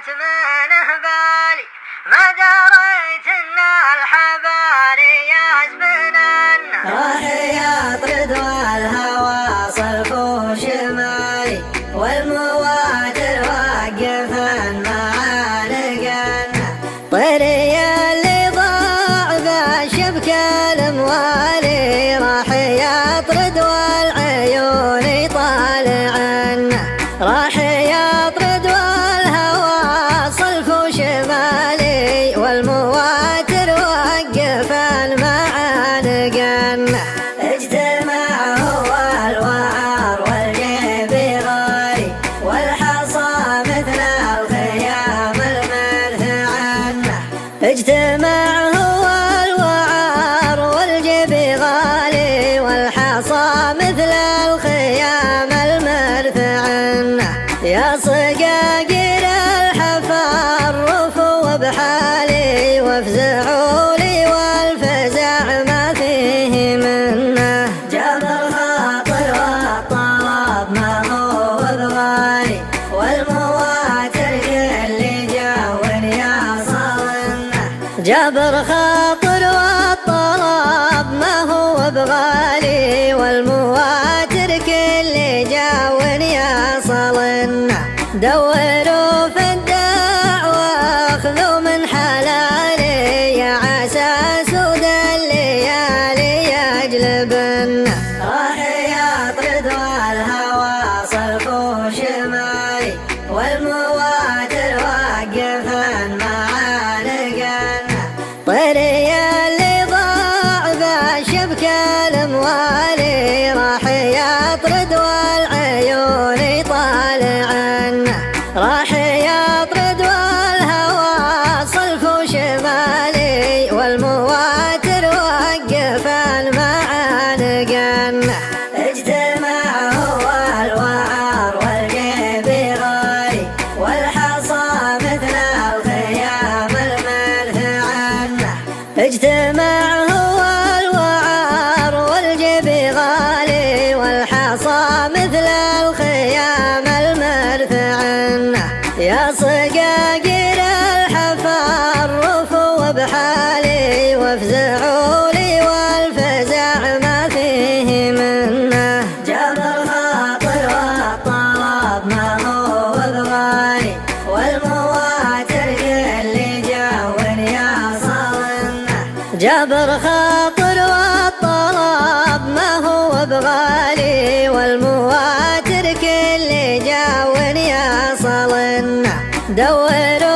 طارت من هبالي ما دريت ان الحباري يزبنن. راح يطرد والهوى صرف وشمالي والمواتر وقفن معانقن. طيري اللي ضاع بشبك الموالي راح يطرد والعيون طالعن. راح يطرد والهوى صلف وشمالي والمواتر وقفن معانقن. اجتمع هو الوعر والجيب غالي والحصى مثل الخيام المرثعن. اجتمع هو الوعر والجيب غالي والحصى مثل الخيام المرثعن. يا صقاقير الحفار رفوا بحالي وافزعوا لي والفزع ما فيه منه. جاب الخاطر والطلب ما هو بغالي والمواتر اللي جاون يصلن. جاب خاطر والطلب ما هو بغالي والمواتر كل جاون يصلن. دوروا في الدعوة خذوا من حلالي يا عسى سود الليالي يجلبن. راح يطرد والهوى صرف وشمالي والمواتر وقفن معانقن. طيري اللي ضاع بشبك الموالي راح يطرد والعيون طالعن. راح يطرد والهوى صلف وشمالي والمواتر وقفن معانقن. اجتمع هو الوعر والجيب غالي والحصى مثل الخيام المرثعن. اجتمع هو الوعر والجيب غالي والحصى مثل الخيام المرثعن. يا صقاقير الحفار رفوا بحالي وافزعوا لي والفزع ما فيه منه. جاب الخاطر والطلب ما هو بغالي والمواتر اللي جاون يصلن. جاب الخاطر والطلب ما هو بغالي والمواتر كل جاون يصلن. دوروا